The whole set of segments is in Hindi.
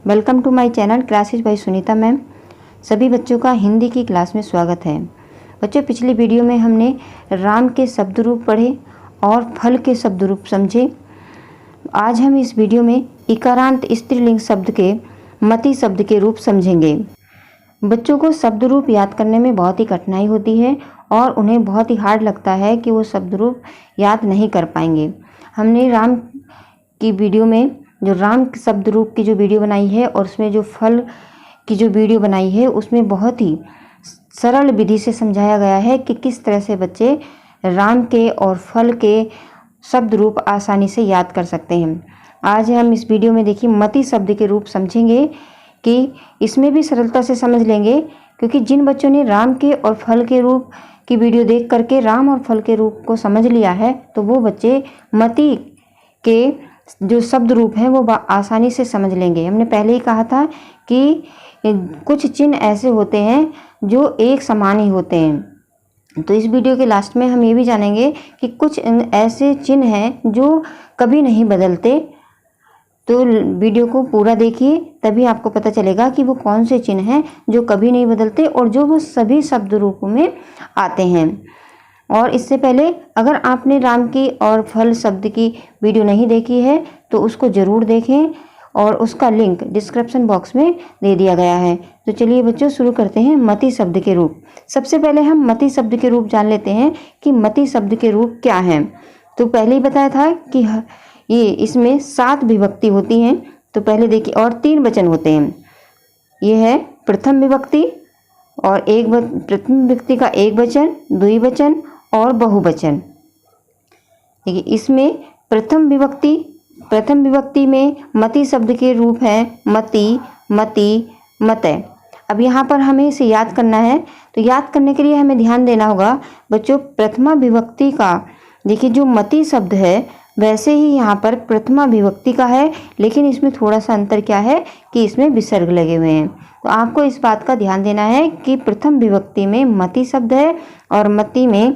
Welcome to my channel classes by Sunita ma'am. सभी बच्चों का हिंदी की क्लास में स्वागत है। बच्चों, पिछली वीडियो में हमने राम के शब्द रूप पढ़े और फल के शब्द रूप समझे। आज हम इस वीडियो में इकारांत स्त्रीलिंग शब्द के मति शब्द के रूप समझेंगे। बच्चों को शब्द रूप याद करने में बहुत ही कठिनाई होती है और उन्हें बहुत ही हार्ड लगता है कि वो शब्द रूप याद नहीं कर पाएंगे। हमने राम की वीडियो में जो राम शब्द रूप की जो वीडियो बनाई है और उसमें जो फल की जो वीडियो बनाई है उसमें बहुत ही सरल विधि से समझाया गया है कि किस तरह से बच्चे राम के और फल के शब्द रूप आसानी से याद कर सकते हैं। आज हम इस वीडियो में देखिए मति शब्द के रूप समझेंगे कि इसमें भी सरलता से समझ लेंगे, क्योंकि जिन बच्चों ने राम के और फल के रूप की वीडियो देख करके राम और फल के रूप को समझ लिया है तो वो बच्चे मति के जो शब्द रूप हैं वो आसानी से समझ लेंगे। हमने पहले ही कहा था कि कुछ चिन्ह ऐसे होते हैं जो एक समान ही होते हैं। तो इस वीडियो के लास्ट में हम ये भी जानेंगे कि कुछ ऐसे चिन्ह हैं जो कभी नहीं बदलते। तो वीडियो को पूरा देखिए, तभी आपको पता चलेगा कि वो कौन से चिन्ह हैं जो कभी नहीं बदलते और जो वो सभी शब्द रूपों में आते हैं। और इससे पहले अगर आपने राम की और फल शब्द की वीडियो नहीं देखी है तो उसको ज़रूर देखें और उसका लिंक डिस्क्रिप्शन बॉक्स में दे दिया गया है। तो चलिए बच्चों, शुरू करते हैं मति शब्द के रूप। सबसे पहले हम मति शब्द के रूप जान लेते हैं कि मति शब्द के रूप क्या हैं। तो पहले ही बताया था कि ये इसमें 7 विभक्ति होती हैं। तो पहले देखिए, और 3 वचन होते हैं। ये है प्रथम विभक्ति और प्रथम विभक्ति का एक वचन, द्विवचन और बहुवचन। देखिए, इसमें प्रथम विभक्ति में मति शब्द के रूप हैं मति, मति, मतय। अब यहाँ पर हमें इसे याद करना है। तो याद करने के लिए हमें ध्यान देना होगा बच्चों, प्रथमा विभक्ति का देखिए जो मति शब्द है वैसे ही यहाँ पर प्रथमा विभक्ति का है, लेकिन इसमें थोड़ा सा अंतर क्या है कि इसमें विसर्ग लगे हुए हैं। तो आपको इस बात का ध्यान देना है कि प्रथम विभक्ति में मति शब्द है और मति में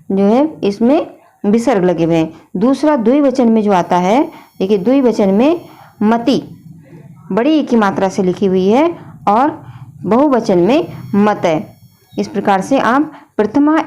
जो है इसमें विसर्ग लगे हुए हैं। दूसरा द्विवचन में जो आता है, देखिए द्विवचन में मति बड़ी ई की मात्रा से लिखी हुई है और बहुवचन में मतय। इस प्रकार से आप प्रथमा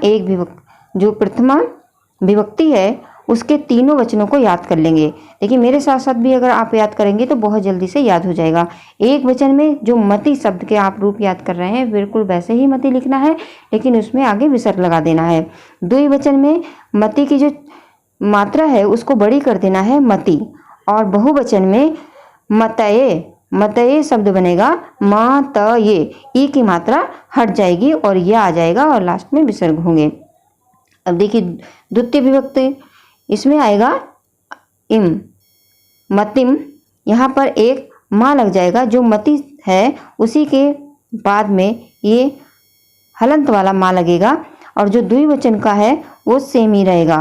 विभक्ति है उसके तीनों वचनों को याद कर लेंगे। देखिए, मेरे साथ साथ भी अगर आप याद करेंगे तो बहुत जल्दी से याद हो जाएगा। एक वचन में जो मति शब्द के आप रूप याद कर रहे हैं बिल्कुल वैसे ही मति लिखना है, लेकिन उसमें आगे विसर्ग लगा देना है। द्विवचन में मति की जो मात्रा है उसको बड़ी कर देना है मति, और बहुवचन में मतये शब्द बनेगा मातये, ई की मात्रा हट जाएगी और यह आ जाएगा और लास्ट में विसर्ग होंगे। अब देखिए द्वितीय विभक्ति, इसमें आएगा इम, मतिम। यहाँ पर एक माँ लग जाएगा, जो मति है उसी के बाद में ये हलंत वाला माँ लगेगा, और जो द्विवचन का है वो सेम ही रहेगा।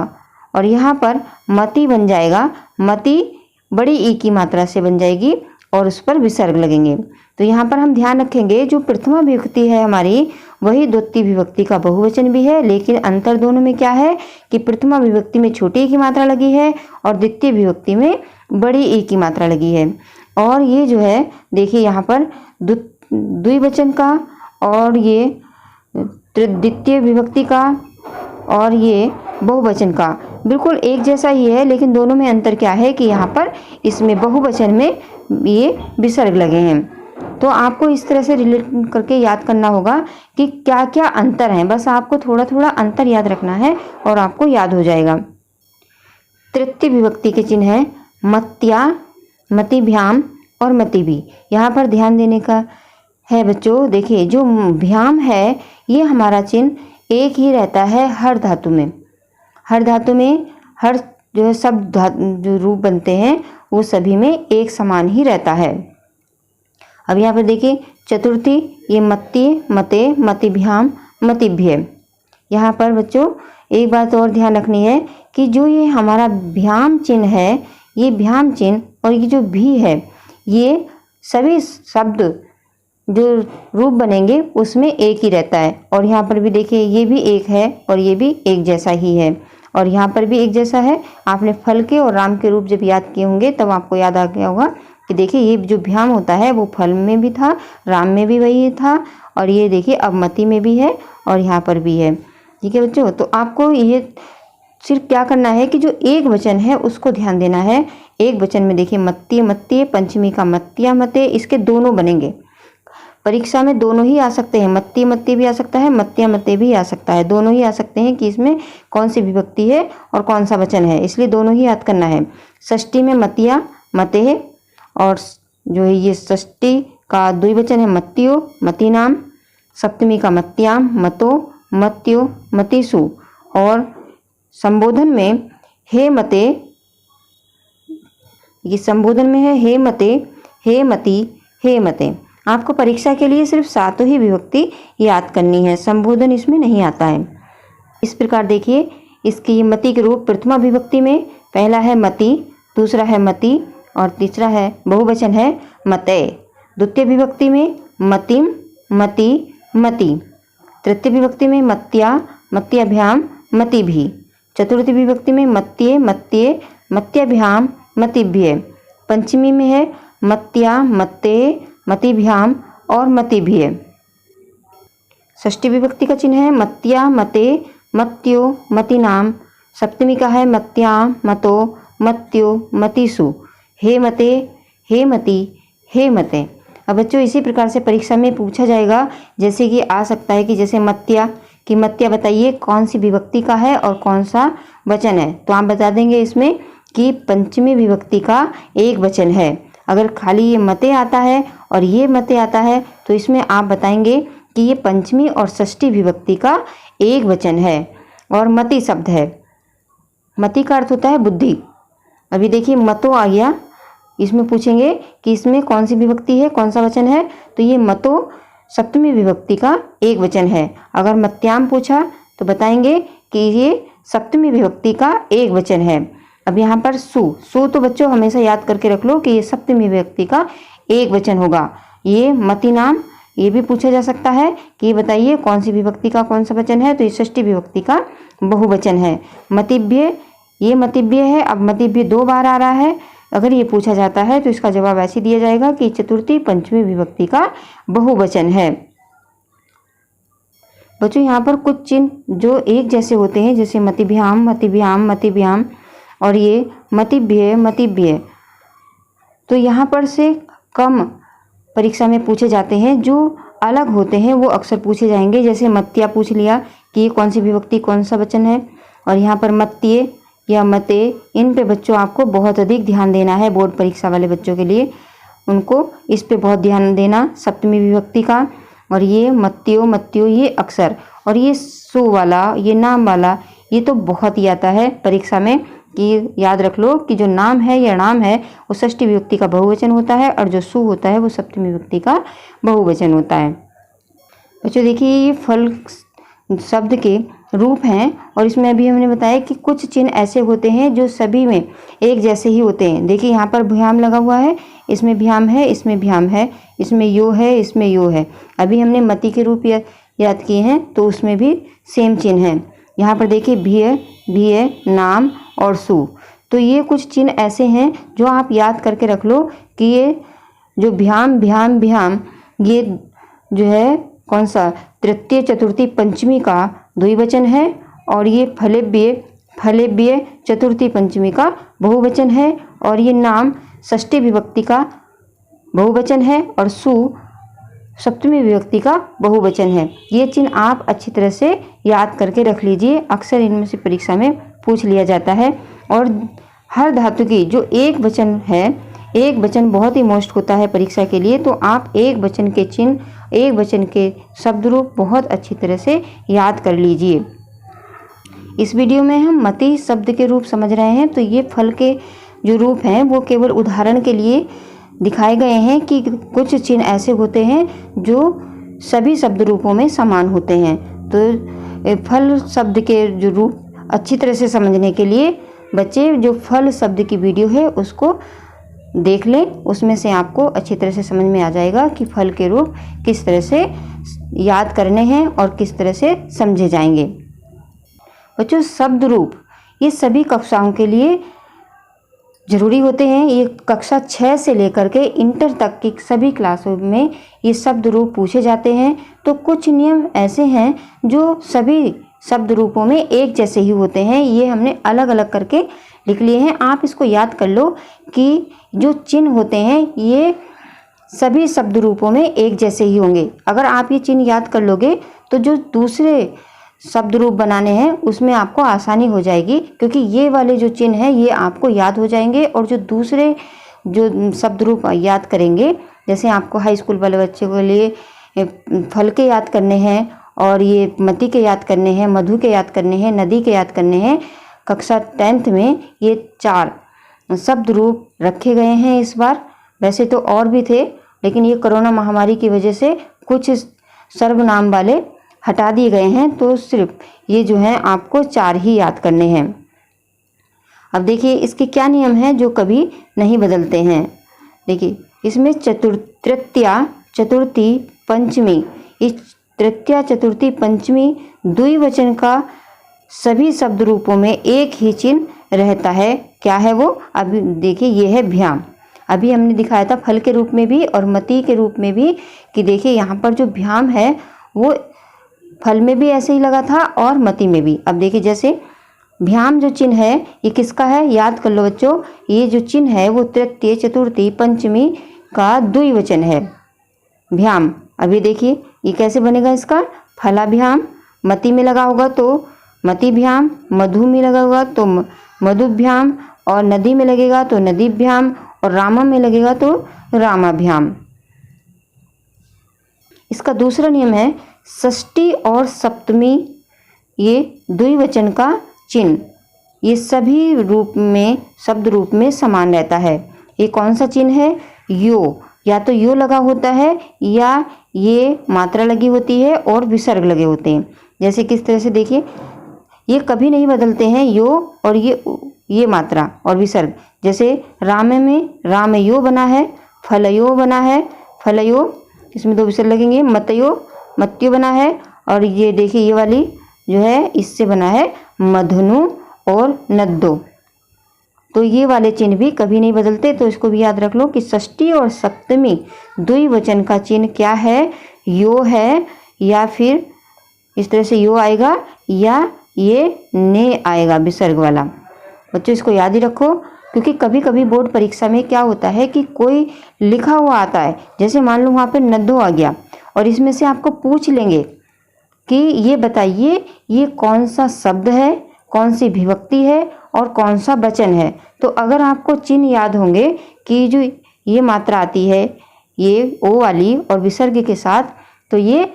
और यहाँ पर मति बन जाएगा, मति बड़ी ई की मात्रा से बन जाएगी और उस पर विसर्ग लगेंगे। तो यहाँ पर हम ध्यान रखेंगे जो प्रथमा विभक्ति है हमारी वही द्वितीय विभक्ति का बहुवचन भी है, लेकिन अंतर दोनों में क्या है कि प्रथमा विभक्ति में छोटी ई की मात्रा लगी है और द्वितीय विभक्ति में बड़ी ई की मात्रा लगी है। और ये जो है देखिए यहाँ पर द्विवचन का और ये द्वितीय विभक्ति का और ये बहुवचन का बिल्कुल एक जैसा ही है, लेकिन दोनों में अंतर क्या है कि यहाँ पर इसमें बहुवचन में ये विसर्ग लगे हैं। तो आपको इस तरह से रिलेट करके याद करना होगा कि क्या क्या अंतर हैं। बस आपको थोड़ा थोड़ा अंतर याद रखना है और आपको याद हो जाएगा। तृतीय विभक्ति के चिन्ह हैं मत्या, मतिभ्याम और मतिभि। यहाँ पर ध्यान देने का है बच्चों। देखिए, जो भ्याम है ये हमारा चिन्ह एक ही रहता है हर धातु में। हर धातु में हर जो है सब जो रूप बनते हैं वो सभी में एक समान ही रहता है। अब यहाँ पर देखिए चतुर्थी, ये मत्य, मते, मतिभ्याम, मतिभ्य। यहाँ पर बच्चों एक बात और ध्यान रखनी है कि जो ये हमारा भ्याम चिन्ह है, ये भ्याम चिन्ह और ये जो भी है, ये सभी शब्द जो रूप बनेंगे उसमें एक ही रहता है। और यहाँ पर भी देखिए ये भी एक है और ये भी एक जैसा ही है और यहाँ पर भी एक जैसा है। आपने फल के और राम के रूप जब याद किए होंगे तब आपको याद आ गया होगा कि देखिए ये जो भ्याम होता है वो फल में भी था, राम में भी वही था, और ये देखिए अब मति में भी है और यहाँ पर भी है। ठीक है बच्चों, तो आपको ये सिर्फ क्या करना है कि जो एक वचन है उसको ध्यान देना है। एक वचन में देखिए मत्तीय मत्तीय, पंचमी का मत्तिया मते, इसके दोनों बनेंगे। परीक्षा में दोनों ही आ सकते हैं, मत्तीय मत्तीय भी आ सकता है, मत्तिया मते भी आ सकता है, दोनों ही आ सकते हैं कि इसमें कौन सी विभक्ति है और कौन सा वचन है, इसलिए दोनों ही याद करना है। षष्ठी में मतिया मते है, और जो है ये षष्ठी का द्विवचन है मत्तियो मति नाम, सप्तमी का मत्याम मतो मत्यो मतिसु, और संबोधन में हे मते, ये संबोधन में है हे मते, हे मति, हे मते। आपको परीक्षा के लिए सिर्फ 7 ही विभक्ति याद करनी है, संबोधन इसमें नहीं आता है। इस प्रकार देखिए इसकी मति के रूप प्रथमा विभक्ति में पहला है मति, दूसरा है मति और तीसरा है बहुवचन है मते। द्वितीय विभक्ति में मतिम मति मति, तृतीय विभक्ति में मत्या मत्याभ्याम मतिभि, चतुर्थी विभक्ति में मत्ये मत्ये मत्याभ्याम मतिभ्ये, पंचमी में है मत्या मत्ते मतिभ्याम और मतिभ्ये, षष्ठी विभक्ति का चिन्ह है मत्या मते मत्यो मतिनाम, सप्तमी का है मत्याम मतो मत्यो मतिसु, हे मते हे मति हे मते। अब बच्चों इसी प्रकार से परीक्षा में पूछा जाएगा, जैसे कि आ सकता है कि जैसे मत्या कि मत्या बताइए कौन सी विभक्ति का है और कौन सा वचन है, तो आप बता देंगे इसमें कि पंचमी विभक्ति का एक वचन है। अगर खाली ये मते आता है और ये मते आता है तो इसमें आप बताएंगे कि ये पंचमी और षष्ठी विभक्ति का एक वचन है और मति शब्द है। मति का अर्थ होता है बुद्धि। अभी देखिए मतो आ गया, इसमें पूछेंगे कि इसमें कौन सी विभक्ति है कौन सा वचन है, तो ये मतो सप्तमी विभक्ति का एक वचन है। अगर मत्याम पूछा तो बताएंगे कि ये सप्तमी विभक्ति का एक वचन है। अब यहाँ पर सु तो बच्चों हमेशा याद करके रख लो कि ये सप्तमी विभक्ति का एक वचन होगा। ये मति नाम, ये भी पूछा जा सकता है कि बताइए कौन सी विभक्ति का कौन सा वचन है, तो ये षष्ठी विभक्ति का बहुवचन है। मतिभ्य, ये मतिभ्य है। अब मतिभ्य 2 बार आ रहा है, अगर ये पूछा जाता है तो इसका जवाब ऐसे दिया जाएगा कि चतुर्थी पंचमी विभक्ति का बहुवचन है। बच्चों यहाँ पर कुछ चिन्ह जो एक जैसे होते हैं, जैसे मतिभ्याम मतिभ्याम मतिभ्याम और ये मतिभ्य मतिभ्य, तो यहाँ पर से कम परीक्षा में पूछे जाते हैं। जो अलग होते हैं वो अक्सर पूछे जाएंगे, जैसे मत्या पूछ लिया कि ये कौन सी विभक्ति कौन सा वचन है, और यहाँ पर मत्ये या मते, इन पे बच्चों आपको बहुत अधिक ध्यान देना है। बोर्ड परीक्षा वाले बच्चों के लिए उनको इस पे बहुत ध्यान देना, सप्तमी विभक्ति का। और ये मत्यो मत्यो ये अक्सर, और ये सु वाला ये नाम वाला ये तो बहुत ही आता है परीक्षा में, कि याद रख लो कि जो नाम है या नाम है वो षष्ठी विभक्ति का बहुवचन होता है और जो सु होता है वो सप्तमी विभक्ति का बहुवचन होता है। बच्चों देखिए ये फल शब्द के रूप हैं, और इसमें अभी हमने बताया कि कुछ चिन्ह ऐसे होते हैं जो सभी में एक जैसे ही होते हैं। देखिए यहाँ पर भ्याम लगा हुआ है, इसमें भ्याम है, इसमें भ्याम है, इसमें यो है, इसमें यो है। अभी हमने मति के रूप याद किए हैं तो उसमें भी सेम चिन्ह है। यहाँ पर देखिए भिय नाम और सु, तो ये कुछ चिन्ह ऐसे हैं जो आप याद करके रख लो कि ये जो भ्याम भ्याम भ्याम ये जो है कौन सा तृतीय चतुर्थी पंचमी का द्विवचन है, और ये फलेभ्य फलेभ्य चतुर्थी पंचमी का बहुवचन है, और ये नाम षष्ठी विभक्ति का बहुवचन है, और सु सप्तमी विभक्ति का बहुवचन है। ये चिन्ह आप अच्छी तरह से याद करके रख लीजिए, अक्सर इनमें से परीक्षा में पूछ लिया जाता है। और हर धातु की जो एक वचन है, एक वचन बहुत ही मोस्ट होता है परीक्षा के लिए, तो आप एक वचन के चिन्ह एक वचन के शब्द रूप बहुत अच्छी तरह से याद कर लीजिए। इस वीडियो में हम मति शब्द के रूप समझ रहे हैं, तो ये फल के जो रूप हैं वो केवल उदाहरण के लिए दिखाए गए हैं कि कुछ चिन्ह ऐसे होते हैं जो सभी शब्द रूपों में समान होते हैं। तो फल शब्द के जो रूप अच्छी तरह से समझने के लिए बच्चे जो फल शब्द की वीडियो है उसको देख लें, उसमें से आपको अच्छी तरह से समझ में आ जाएगा कि फल के रूप किस तरह से याद करने हैं और किस तरह से समझे जाएंगे। बच्चों शब्द रूप ये सभी कक्षाओं के लिए ज़रूरी होते हैं। ये कक्षा 6 से लेकर के इंटर तक की सभी क्लासों में ये शब्द रूप पूछे जाते हैं। तो कुछ नियम ऐसे हैं जो सभी शब्द रूपों में एक जैसे ही होते हैं, ये हमने अलग अलग करके लिख लिए हैं। आप इसको याद कर लो कि जो चिन्ह होते हैं ये सभी शब्द रूपों में एक जैसे ही होंगे। अगर आप ये चिन्ह याद कर लोगे तो जो दूसरे शब्द रूप बनाने हैं उसमें आपको आसानी हो जाएगी, क्योंकि ये वाले जो चिन्ह हैं ये आपको याद हो जाएंगे। और जो दूसरे जो शब्द रूप याद करेंगे, जैसे आपको हाई स्कूल वाले बच्चों के लिए फल के याद करने हैं, और ये मती के याद करने हैं, मधु के याद करने हैं, नदी के याद करने हैं। कक्षा 10th में ये 4 शब्द रूप रखे गए हैं इस बार। वैसे तो और भी थे, लेकिन ये कोरोना महामारी की वजह से कुछ सर्वनाम वाले हटा दिए गए हैं, तो सिर्फ ये जो हैं आपको 4 ही याद करने हैं। अब देखिए इसके क्या नियम हैं जो कभी नहीं बदलते हैं। देखिए इसमें तृतीया, चतुर्थी, पंचमी, इस तृतीया, चतुर्थी, पंचमी द्विवचन का सभी शब्द रूपों में एक ही चिन्ह रहता है। क्या है वो? अभी देखिए ये है भ्याम। अभी हमने दिखाया था फल के रूप में भी और मती के रूप में भी, कि देखिए यहाँ पर जो भ्याम है वो फल में भी ऐसे ही लगा था और मती में भी। अब देखिए जैसे भ्याम जो चिन्ह है ये किसका है? याद कर लो बच्चों, ये जो चिन्ह है वो तृतीय, चतुर्थी, पंचमी का द्विवचन है, भ्याम। अभी देखिए ये कैसे बनेगा इसका? फलाभ्याम, मती में लगा होगा तो मतिभ्याम, मधु में लगा होगा तो मधुभ्याम, और नदी में लगेगा तो नदीभ्याम, और रामा में लगेगा तो रामाभ्याम। इसका दूसरा नियम है षष्ठी और सप्तमी, ये द्विवचन का चिन्ह ये सभी रूप में शब्द रूप में समान रहता है। ये कौन सा चिन्ह है? यो, या तो यो लगा होता है या ये मात्रा लगी होती है और विसर्ग लगे होते हैं। जैसे किस तरह से देखिए, ये कभी नहीं बदलते हैं, यो और ये मात्रा और विसर्ग। जैसे राम में रामयो बना है, फलयो बना है, फलयो, इसमें 2 विसर्ग लगेंगे। मतयो, मत्यो बना है, और ये देखिए ये वाली जो है इससे बना है मधनु और नद्दो। तो ये वाले चिन्ह भी कभी नहीं बदलते। तो इसको भी याद रख लो कि षष्ठी और सप्तमी द्विवचन का चिन्ह क्या है? यो है, या फिर इस तरह से यो आएगा, या ये ने आएगा विसर्ग वाला। बच्चों इसको याद ही रखो, क्योंकि कभी कभी बोर्ड परीक्षा में क्या होता है कि कोई लिखा हुआ आता है, जैसे मान लो वहाँ पे नद्दो आ गया, और इसमें से आपको पूछ लेंगे कि ये बताइए ये कौन सा शब्द है, कौन सी विभक्ति है और कौन सा वचन है। तो अगर आपको चिन्ह याद होंगे कि जो ये मात्रा आती है ये ओ वाली और विसर्ग के साथ, तो ये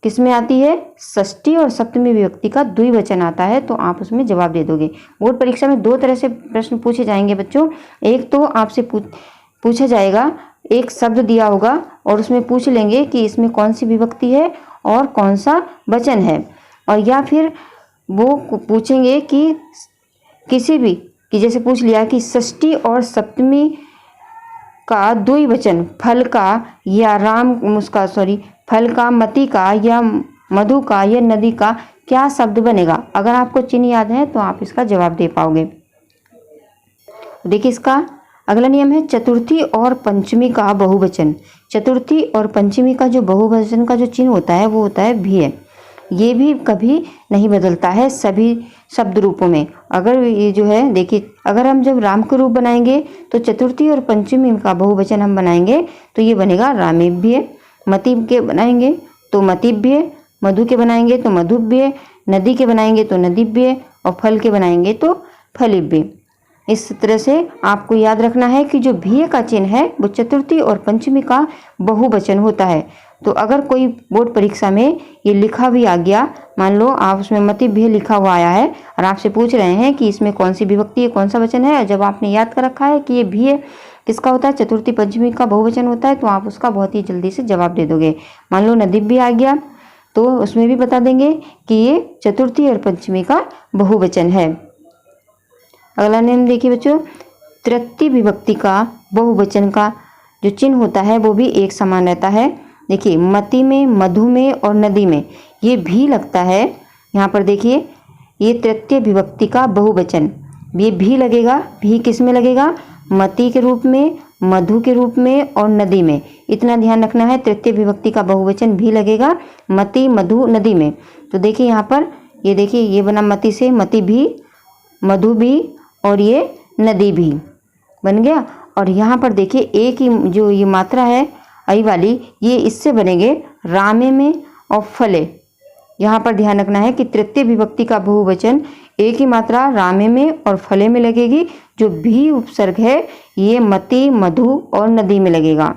किस में आती है? षष्ठी और सप्तमी विभक्ति का द्विवचन आता है, तो आप उसमें जवाब दे दोगे। बोर्ड परीक्षा में 2 तरह से प्रश्न पूछे जाएंगे बच्चों। एक तो आपसे पूछा जाएगा, एक शब्द दिया होगा और उसमें पूछ लेंगे कि इसमें कौन सी विभक्ति है और कौन सा वचन है, और या फिर वो पूछेंगे कि किसी भी, कि जैसे पूछ लिया कि षष्ठी और सप्तमी का द्विवचन फल का या फल का, मती का या मधु का या नदी का क्या शब्द बनेगा। अगर आपको चिन्ह याद है तो आप इसका जवाब दे पाओगे। देखिए इसका अगला नियम है चतुर्थी और पंचमी का बहुवचन। चतुर्थी और पंचमी का जो बहुवचन का जो चिन्ह होता है वो होता है भीय। ये भी कभी नहीं बदलता है सभी शब्द रूपों में। अगर ये जो है देखिए, अगर हम जब राम के रूप बनाएंगे तो चतुर्थी और पंचमी का बहुवचन हम बनाएंगे तो ये बनेगा रामेभ्य। मति के बनाएंगे तो मतिभ्य, मधु के बनाएंगे तो मधुभ्य, नदी के बनाएंगे तो नदीभ्य, और फल के बनाएंगे तो फलिभ्य। इस तरह से आपको याद रखना है कि जो भीय का चिन्ह है वो चतुर्थी और पंचमी का बहुवचन होता है। तो अगर कोई बोर्ड परीक्षा में ये लिखा भी आ गया, मान लो आप उसमें मतिभ्य लिखा हुआ आया है और आपसे पूछ रहे हैं कि इसमें कौन सी विभक्ति है, कौन सा वचन है, जब आपने याद कर रखा है कि ये भीय किसका होता है, चतुर्थी पंचमी का बहुवचन होता है, तो आप उसका बहुत ही जल्दी से जवाब दे दोगे। मान लो नदीभ्य आ गया तो उसमें भी बता देंगे कि ये चतुर्थी और पंचमी का बहुवचन है। अगला नियम देखिए बच्चों, तृतीय विभक्ति का बहुवचन का जो चिन्ह होता है वो भी एक समान रहता है। देखिए मति में, मधु में और नदी में ये भी लगता है। यहाँ पर देखिए ये तृतीय विभक्ति का बहुवचन ये भी लगेगा, भी किस में लगेगा, मति के रूप में, मधु के रूप में और नदी में। इतना ध्यान रखना है, तृतीय विभक्ति का बहुवचन भी लगेगा मति, मधु, नदी में। तो देखिए यहाँ पर, ये देखिए ये बना मति से, मति भी, मधु भी और ये नदी भी बन गया। और यहाँ पर देखिए एक ही जो ये मात्रा है आई वाली, ये इससे बनेंगे रामे में और फले। यहाँ पर ध्यान रखना है कि तृतीय विभक्ति का बहुवचन एक ही मात्रा रामे में और फले में लगेगी। जो भी उपसर्ग है ये मति, मधु और नदी में लगेगा।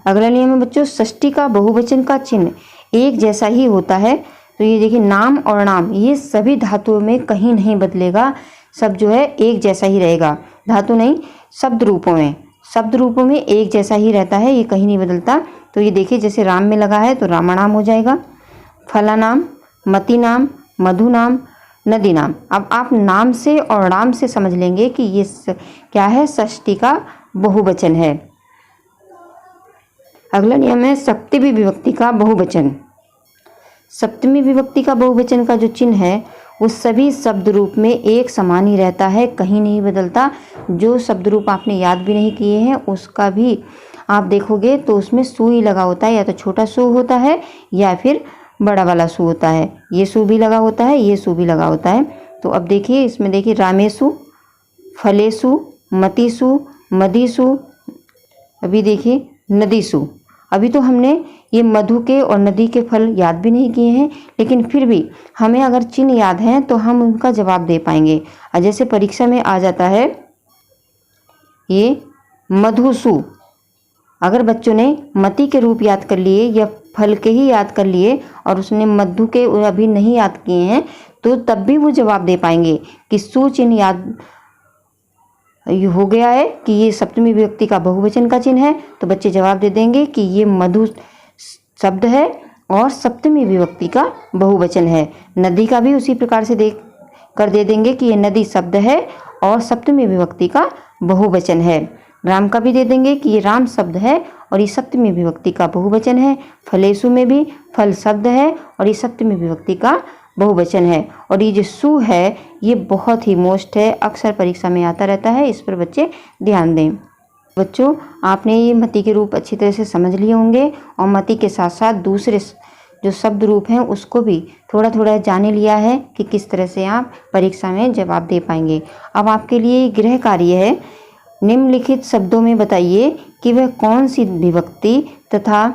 अगला नियम है बच्चों, षष्ठी का बहुवचन का चिन्ह एक जैसा ही होता है। तो ये देखिए नाम और नाम ये सभी धातुओं में कहीं नहीं बदलेगा, सब जो है एक जैसा ही रहेगा। धातु नहीं, शब्द रूपों में, शब्द रूपों में एक जैसा ही रहता है, ये कहीं नहीं बदलता। तो ये देखिए जैसे राम में लगा है तो रामा नाम हो जाएगा, फला नाम, मति नाम, मधु नाम, नदी नाम। अब आप नाम से और नाम से समझ लेंगे कि ये क्या है, षष्ठी का बहुवचन है। अगला नियम है सप्तमी विभक्ति का बहुवचन। सप्तमी विभक्ति का बहुवचन का जो चिन्ह है वो सभी शब्द रूप में एक समान ही रहता है, कहीं नहीं बदलता। जो शब्द रूप आपने याद भी नहीं किए हैं उसका भी आप देखोगे तो उसमें सु ही लगा होता है, या तो छोटा सु होता है या फिर बड़ा वाला सु होता है। ये सु भी लगा होता है, ये सु भी लगा होता है। तो अब देखिए इसमें देखिए रामेसु, फलेसु, मतिसु, मदिसु, अभी देखिए नदीसु। अभी तो हमने ये मधु के और नदी के फल याद भी नहीं किए हैं, लेकिन फिर भी हमें अगर चिन्ह याद हैं तो हम उनका जवाब दे पाएंगे। और जैसे परीक्षा में आ जाता है ये मधुसु, अगर बच्चों ने मति के रूप याद कर लिए या फल के ही याद कर लिए और उसने मधु के अभी नहीं याद किए हैं तो तब भी वो जवाब दे पाएंगे कि सु चिन्ह याद हो गया है कि ये सप्तमी विभक्ति का बहुवचन का चिन्ह है। तो बच्चे जवाब दे देंगे कि ये मधु शब्द है और सप्तमी विभक्ति का बहुवचन है। नदी का भी उसी प्रकार से देख कर दे देंगे कि ये नदी शब्द है और सप्तमी विभक्ति का बहुवचन है। राम का भी दे देंगे कि ये राम शब्द है और ये सप्तमी विभक्ति का बहुवचन है। फलेसु में भी फल शब्द है और ये सप्तमी विभक्ति का बहुवचन है। और ये जो सु है ये बहुत ही मोस्ट है, अक्सर परीक्षा में आता रहता है, इस पर बच्चे ध्यान दें। बच्चों आपने ये मति के रूप अच्छी तरह से समझ लिए होंगे और मति के साथ साथ दूसरे जो शब्द रूप हैं उसको भी थोड़ा थोड़ा जान लिया है कि किस तरह से आप परीक्षा में जवाब दे पाएंगे। अब आपके लिए गृह कार्य है, निम्नलिखित शब्दों में बताइए कि वह कौन सी विभक्ति तथा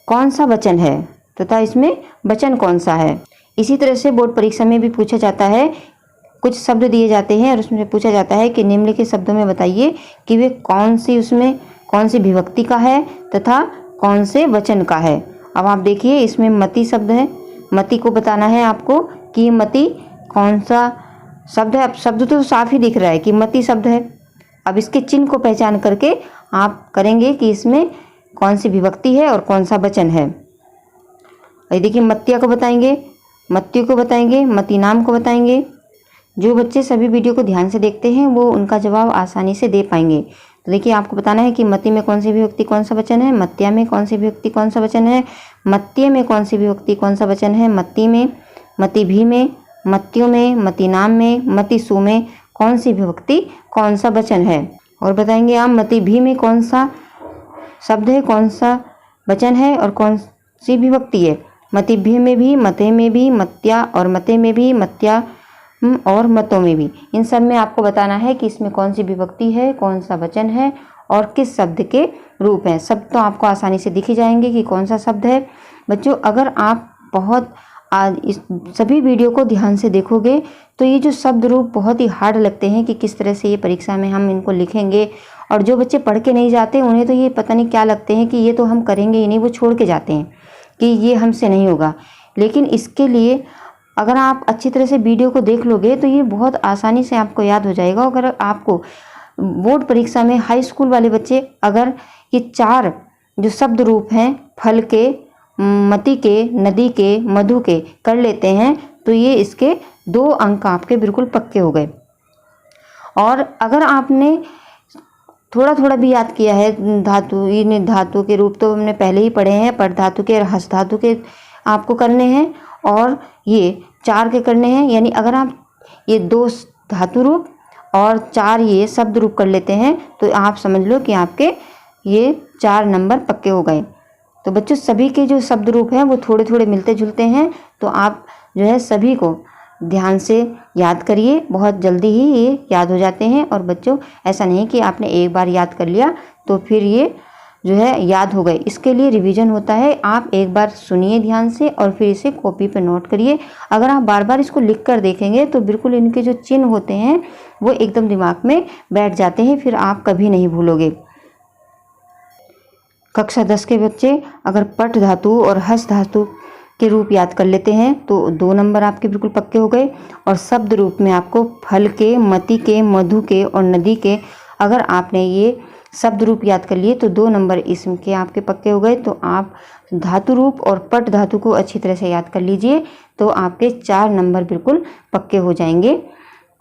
कौन सा वचन है तथा इसमें वचन कौन सा है। इसी तरह से बोर्ड परीक्षा में भी पूछा जाता है, कुछ शब्द दिए जाते हैं और उसमें पूछा जाता है कि निम्नलिखित शब्दों में बताइए कि वे कौन सी उसमें कौन सी विभक्ति का है तथा कौन से वचन का है। अब आप देखिए इसमें मति शब्द है, मति को बताना है आपको कि मति कौन सा शब्द है। अब शब्द तो साफ ही दिख रहा है कि मति शब्द है। अब इसके चिन्ह को पहचान करके आप करेंगे कि इसमें कौन सी विभक्ति है और कौन सा वचन है। ये देखिए मत्या को बताएंगे, मत्यु को बताएंगे, मति नाम को बताएंगे। जो बच्चे सभी वीडियो को ध्यान से देखते हैं वो उनका जवाब आसानी से दे पाएंगे। तो देखिए आपको बताना है कि मति में कौन सी विभक्ति कौन सा वचन है, मत्या में कौन सी विभक्ति कौन सा वचन है, मत्य में कौन सी विभक्ति कौन सा वचन है, मति में, मति भी में, मत्यु में, मति नाम में, मति सु में कौन सी विभक्ति कौन सा वचन है। और बताएंगे आप मति भी में कौन सा शब्द है, कौन सा वचन है और कौन सी विभक्ति है। मति भी में भी, मते में भी, मत्या और मते में भी, मत्या और मतों में भी, इन सब में आपको बताना है कि इसमें कौन सी विभक्ति है, कौन सा वचन है और किस शब्द के रूप हैं। सब तो आपको आसानी से दिख ही जाएंगे कि कौन सा शब्द है। बच्चों अगर आप बहुत आज इस सभी वीडियो को ध्यान से देखोगे तो ये जो शब्द रूप बहुत ही हार्ड लगते हैं कि किस तरह से ये परीक्षा में हम इनको लिखेंगे। और जो बच्चे पढ़ के नहीं जाते उन्हें तो ये पता नहीं क्या लगते हैं कि ये तो हम करेंगे ही नहीं, वो छोड़ के जाते हैं कि ये हमसे नहीं होगा। लेकिन इसके लिए अगर आप अच्छी तरह से वीडियो को देख लोगे तो ये बहुत आसानी से आपको याद हो जाएगा। अगर आपको बोर्ड परीक्षा में हाई स्कूल वाले बच्चे अगर ये 4 जो शब्द रूप हैं फल के, मति के, नदी के, मधु के कर लेते हैं तो ये इसके 2 अंक आपके बिल्कुल पक्के हो गए। और अगर आपने थोड़ा थोड़ा भी याद किया है धातु, इन धातु के रूप तो हमने पहले ही पढ़े हैं, पर धातु के, हस्त धातु के आपको करने हैं और ये 4 के करने हैं। यानी अगर आप ये 2 धातु रूप और 4 ये शब्द रूप कर लेते हैं तो आप समझ लो कि आपके ये 4 नंबर पक्के हो गए। तो बच्चों सभी के जो शब्द रूप हैं वो थोड़े थोड़े मिलते जुलते हैं, तो आप जो है सभी को ध्यान से याद करिए, बहुत जल्दी ही ये याद हो जाते हैं। और बच्चों ऐसा नहीं कि आपने एक बार याद कर लिया तो फिर ये जो है याद हो गए, इसके लिए रिवीजन होता है। आप एक बार सुनिए ध्यान से और फिर इसे कॉपी पे नोट करिए। अगर आप बार बार इसको लिख कर देखेंगे तो बिल्कुल इनके जो चिन्ह होते हैं वो एकदम दिमाग में बैठ जाते हैं, फिर आप कभी नहीं भूलोगे। कक्षा 10 के बच्चे अगर पट धातु और हस्त धातु के रूप याद कर लेते हैं तो 2 नंबर आपके बिल्कुल पक्के हो गए। और शब्द रूप में आपको फल के, मति के, मधु के और नदी के अगर आपने ये शब्द रूप याद कर लिए तो 2 नंबर इसम के आपके पक्के हो गए। तो आप धातु रूप और पट धातु को अच्छी तरह से याद कर लीजिए तो आपके 4 नंबर बिल्कुल पक्के हो जाएंगे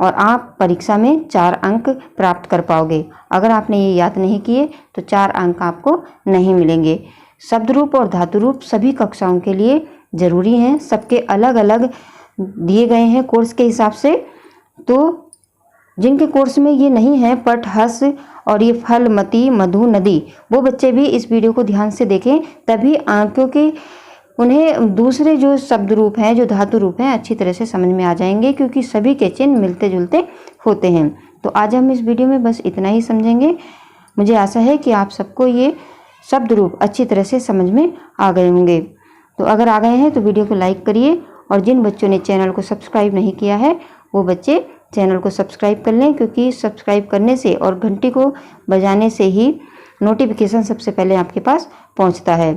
और आप परीक्षा में 4 अंक प्राप्त कर पाओगे। अगर आपने ये याद नहीं किए तो 4 अंक आपको नहीं मिलेंगे। शब्द रूप और धातु रूप सभी कक्षाओं के लिए ज़रूरी हैं, सबके अलग अलग दिए गए हैं कोर्स के हिसाब से। तो जिनके कोर्स में ये नहीं है पट, हस और ये फल, मति, मधु, नदी, वो बच्चे भी इस वीडियो को ध्यान से देखें, तभी क्योंकि उन्हें दूसरे जो शब्द रूप हैं, जो धातु रूप हैं, अच्छी तरह से समझ में आ जाएंगे क्योंकि सभी के चिन्ह मिलते जुलते होते हैं। तो आज हम इस वीडियो में बस इतना ही समझेंगे। मुझे आशा है कि आप सबको ये शब्द रूप अच्छी तरह से समझ में आ गए होंगे। तो अगर आ गए हैं तो वीडियो को लाइक करिए और जिन बच्चों ने चैनल को सब्सक्राइब नहीं किया है वो बच्चे चैनल को सब्सक्राइब कर लें, क्योंकि सब्सक्राइब करने से और घंटी को बजाने से ही नोटिफिकेशन सबसे पहले आपके पास पहुंचता है।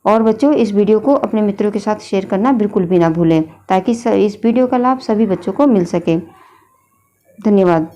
और बच्चों इस वीडियो को अपने मित्रों के साथ शेयर करना बिल्कुल भी ना भूलें ताकि इस वीडियो का लाभ सभी बच्चों को मिल सके। धन्यवाद।